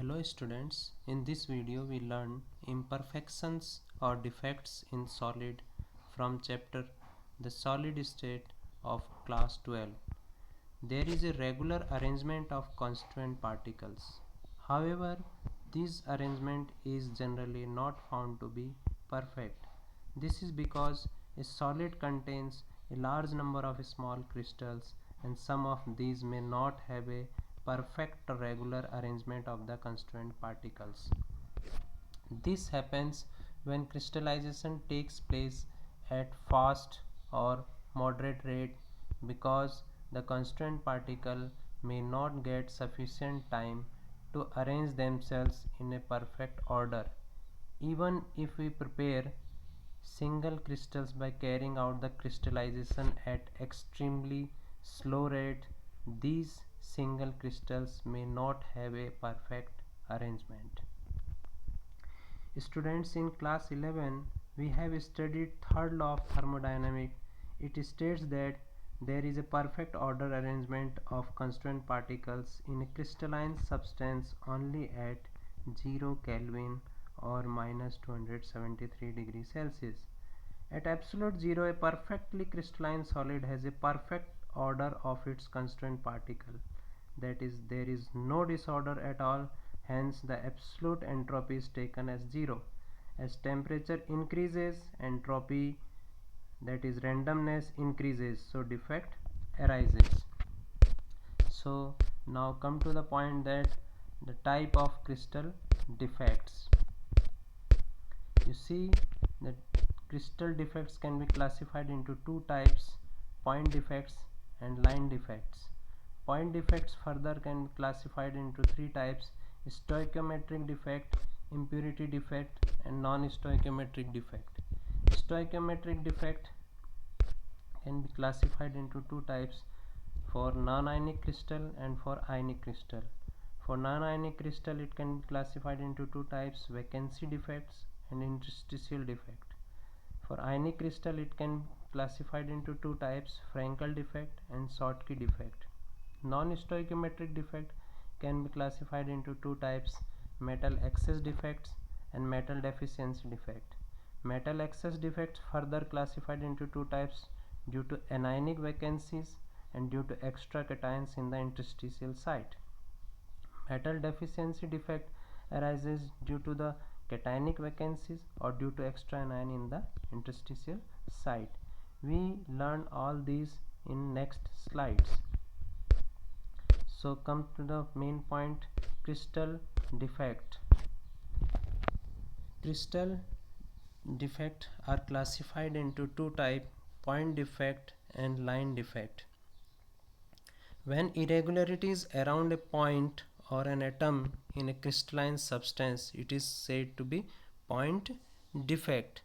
Hello students, in this video we learn imperfections or defects in solid from chapter The Solid State of class 12. There is a regular arrangement of constituent particles. However, this arrangement is generally not found to be perfect. This is because a solid contains a large number of small crystals and some of these may not have a perfect regular arrangement of the constituent particles. This happens when crystallization takes place at fast or moderate rate because the constituent particle may not get sufficient time to arrange themselves in a perfect order. Even if we prepare single crystals by carrying out the crystallization at extremely slow rate, these single crystals may not have a perfect arrangement. Students, in class 11 we have studied third law of thermodynamics. It states that there is a perfect order arrangement of constituent particles in a crystalline substance only at 0 Kelvin or minus 273 degrees Celsius. At absolute zero, a perfectly crystalline solid has a perfect order of its constituent particle. That is, there is no disorder at all, hence the absolute entropy is taken as 0. As temperature increases, entropy, that is randomness, increases, so defect arises. So now come to the point that the type of crystal defects. You see that crystal defects can be classified into two types: point defects and line defects. Point defects further can be classified into three types: stoichiometric defect, impurity defect, and non-stoichiometric defect. Stoichiometric defect can be classified into two types: for non-ionic crystal and for ionic crystal. For non-ionic crystal, it can be classified into two types: vacancy defects and interstitial defect. For ionic crystal, it can be classified into two types: Frankel defect and Schottky defect. Non-stoichiometric defect can be classified into two types: metal excess defects and metal deficiency defect. Metal excess defects further classified into two types due to anionic vacancies and due to extra cations in the interstitial site. Metal deficiency defect arises due to the cationic vacancies or due to extra anion in the interstitial site. We learn all these in next slides. So come to the main point: crystal defect. Crystal defect are classified into two types: point defect and line defect. When irregularities around a point or an atom in a crystalline substance, it is said to be point defect.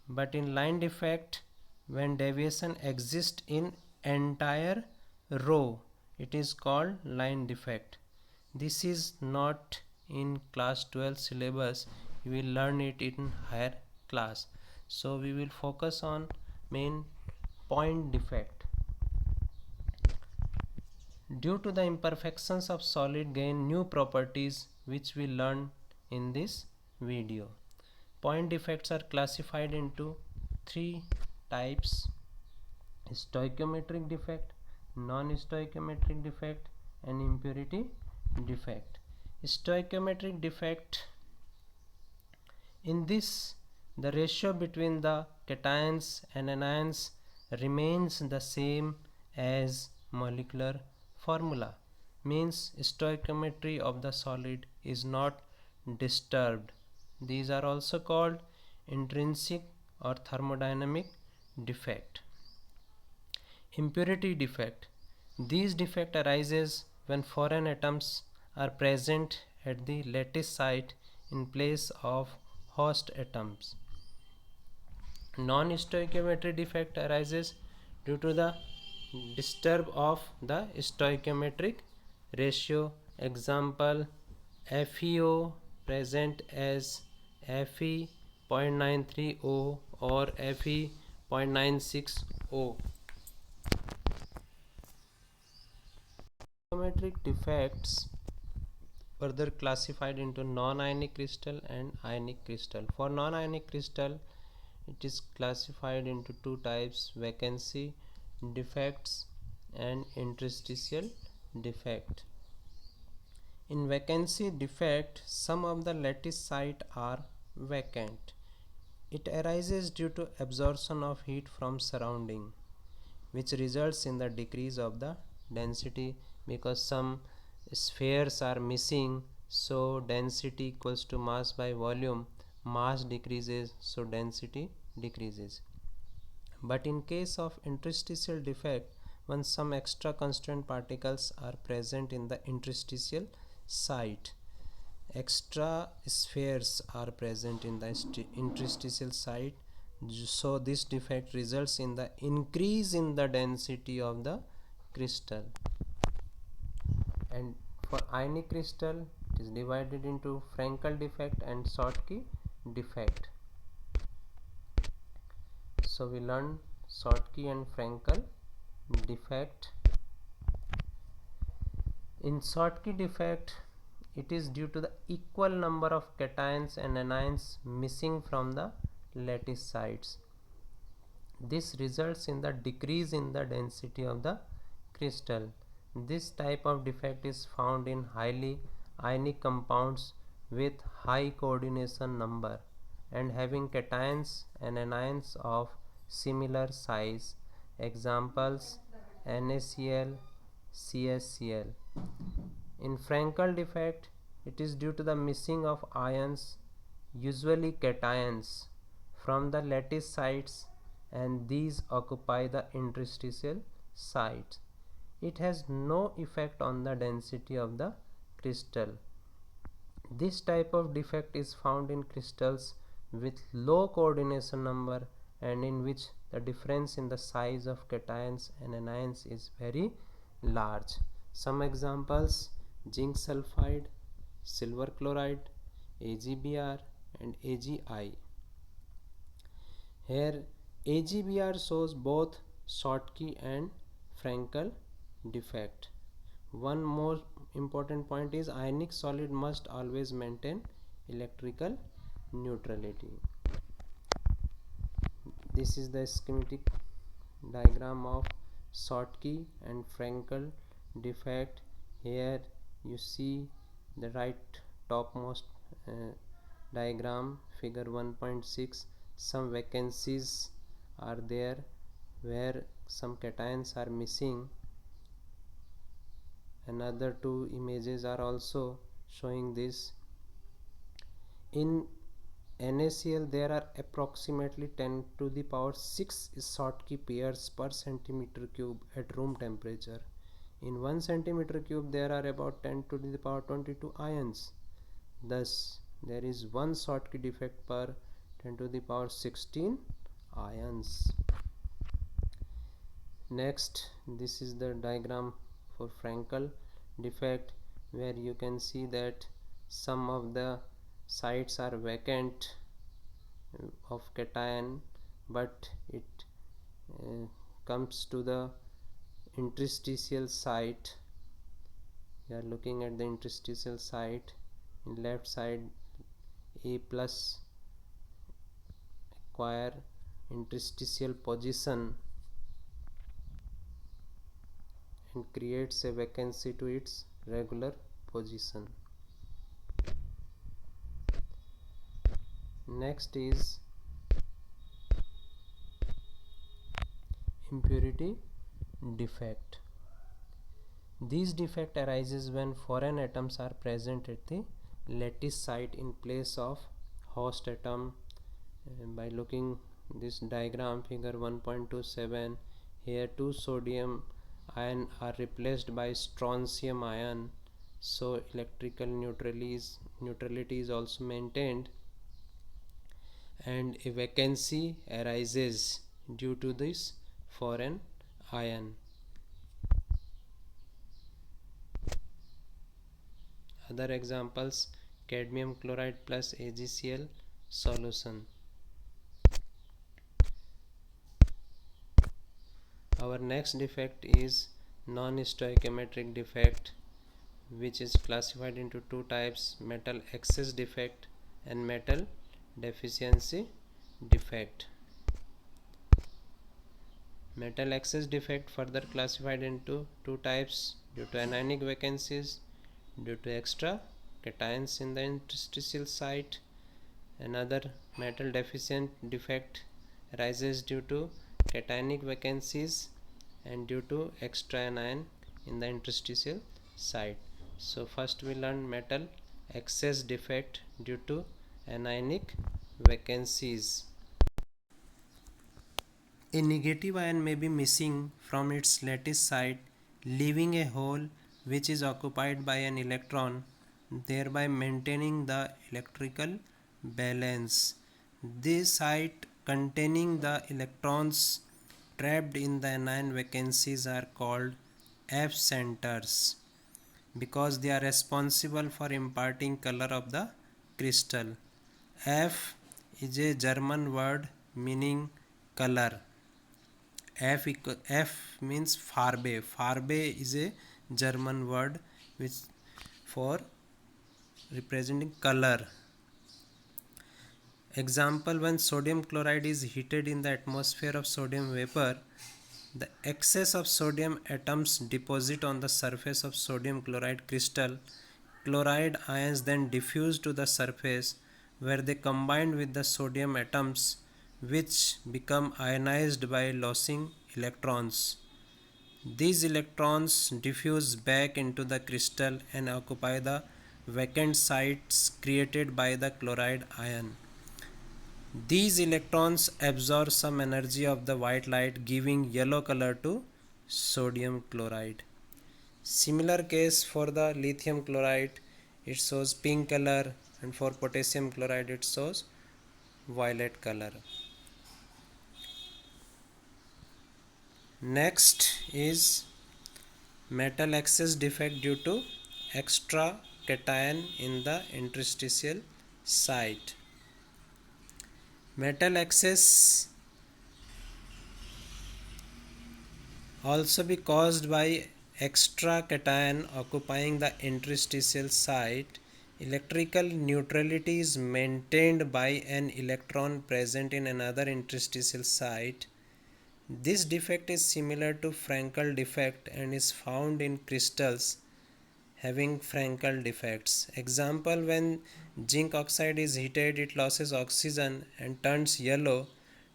But in line defect, when deviation exists in entire row, it is called line defect. This is not in class 12 syllabus. You will learn it in higher class. So we will focus on main point defect. Due to the imperfections of solid gain new properties which we learn in this video. Point defects are classified into three types: stoichiometric defect, non-stoichiometric defect, and impurity defect. Stoichiometric defect, in this the ratio between the cations and anions remains the same as molecular formula, means stoichiometry of the solid is not disturbed. These are also called intrinsic or thermodynamic defect. Impurity defect. These defect arises when foreign atoms are present at the lattice site in place of host atoms. Non-stoichiometric defect arises due to the disturb of the stoichiometric ratio. Example: FeO present as Fe 0.93O or Fe 0.96O. Stoichiometric defects further classified into non-ionic crystal and ionic crystal. For non-ionic crystal, it is classified into two types: vacancy defects and interstitial defect. In vacancy defect, some of the lattice site are vacant. It arises due to absorption of heat from surrounding, which results in the decrease of the density, because some spheres are missing, so density equals to mass by volume. Mass decreases, so density decreases. But in case of interstitial defect, when some extra constraint particles are present in the interstitial site, extra spheres are present in the interstitial site, so this defect results in the increase in the density of the crystal. And for ionic crystal, it is divided into Frankel defect and Schottky defect. So we learned Schottky and Frankel defect. In Schottky defect, it is due to the equal number of cations and anions missing from the lattice sites. This results in the decrease in the density of the crystal. This type of defect is found in highly ionic compounds with high coordination number and having cations and anions of similar size. Examples: NaCl, CaCl. In Frankel defect, it is due to the missing of ions, usually cations, from the lattice sites, and these occupy the interstitial sites. It has no effect on the density of the crystal. This type of defect is found in crystals with low coordination number and in which the difference in the size of cations and anions is very large. Some examples: zinc sulfide, silver chloride, AgBr and AgI. Here AgBr shows both Schottky and Frankel defect. One more important point is ionic solid must always maintain electrical neutrality. This is the schematic diagram of Schottky and Frankel defect. Here you see the right topmost diagram, figure 1.6. Some vacancies are there where some cations are missing. Another two images are also showing this. In NaCl there are approximately 10 to the power 6 Schottky pairs per centimeter cube at room temperature. In 1 centimeter cube there are about 10 to the power 22 ions. Thus there is one Schottky defect per 10 to the power 16 ions. Next, this is the diagram for Frankel defect, where you can see that some of the sites are vacant of cation, but it comes to the interstitial site. We are looking at the interstitial site. In left side, A plus acquire interstitial position and creates a vacancy to its regular position. Next is impurity defect. This defect arises when foreign atoms are present at the lattice site in place of host atom. By looking this diagram, figure 1.27, here two sodium ion are replaced by strontium ion, so electrical neutrality is also maintained, and a vacancy arises due to this foreign ion. Other examples: cadmium chloride plus AgCl solution. Our next defect is non-stoichiometric defect, which is classified into two types: metal excess defect and metal deficiency defect. Metal excess defect further classified into two types due to anionic vacancies, due to extra cations in the interstitial site. Another metal deficient defect arises due to cationic vacancies and due to extra anion in the interstitial site. So first we learn metal excess defect due to anionic vacancies. A negative ion may be missing from its lattice site, leaving a hole which is occupied by an electron, thereby maintaining the electrical balance. This site containing the electrons trapped in the anion vacancies are called F centers because they are responsible for imparting color of the crystal. F is a German word meaning color. F means Farbe. Farbe is a German word which for representing color. Example: when sodium chloride is heated in the atmosphere of sodium vapor, the excess of sodium atoms deposit on the surface of sodium chloride crystal. Chloride ions then diffuse to the surface where they combine with the sodium atoms, which become ionized by losing electrons. These electrons diffuse back into the crystal and occupy the vacant sites created by the chloride ion. These electrons absorb some energy of the white light, giving yellow color to sodium chloride. Similar case for the lithium chloride, it shows pink color, and for potassium chloride it shows violet color. Next is metal excess defect due to extra cation in the interstitial site. Metal excess also be caused by extra cation occupying the interstitial site. Electrical neutrality is maintained by an electron present in another interstitial site. This defect is similar to Frankel defect and is found in crystals having Frankel defects. Example: when zinc oxide is heated, it loses oxygen and turns yellow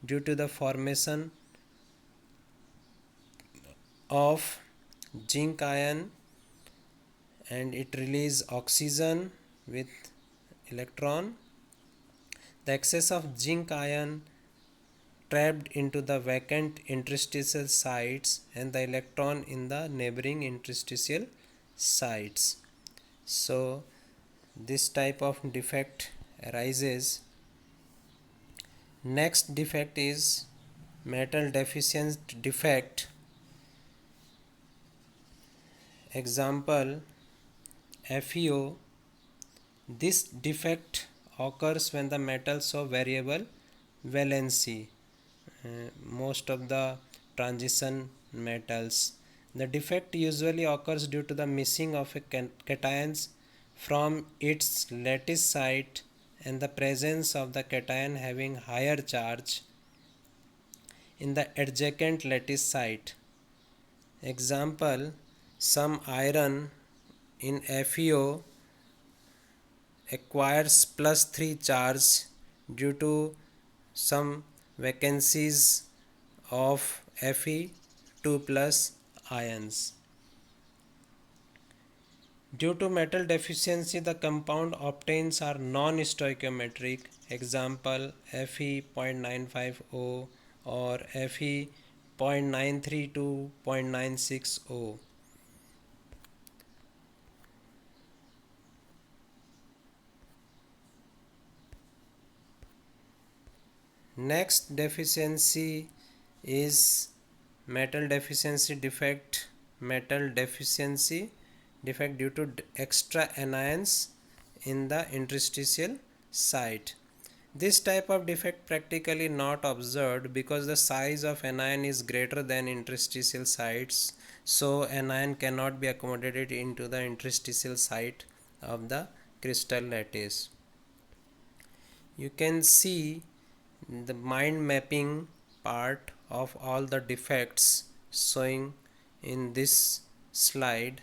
due to the formation of zinc ion, and it releases oxygen with electron. The excess of zinc ion trapped into the vacant interstitial sites and the electron in the neighboring interstitial sites. So this type of defect arises. Next defect is metal deficient defect. Example: FeO. This defect occurs when the metals show variable valency. Most of the transition metals. The defect usually occurs due to the missing of a cations from its lattice site and the presence of the cation having higher charge in the adjacent lattice site. Example: some iron in FeO acquires +3 charge due to some vacancies of Fe2 plus ions. Due to metal deficiency, the compound obtains are non-stoichiometric. Example: Fe.950 or Fe.932 to 0.960. Next deficiency is metal deficiency defect. Metal deficiency defect due to extra anions in the interstitial site. This type of defect practically not observed because the size of anion is greater than interstitial sites. so anion cannot be accommodated into the interstitial site of the crystal lattice. You can see the mind mapping part of all the defects showing in this slide,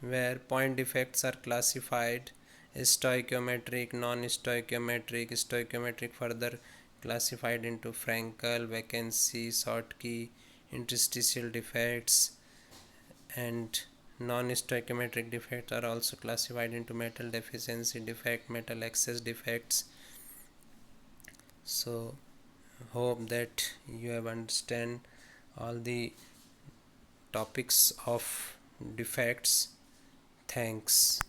where point defects are classified stoichiometric, non-stoichiometric, stoichiometric further classified into Frankel, vacancy, Schottky, interstitial defects, and non-stoichiometric defects are also classified into metal deficiency defect, metal excess defects. So hope that you have understand all the topics of defects. Thanks.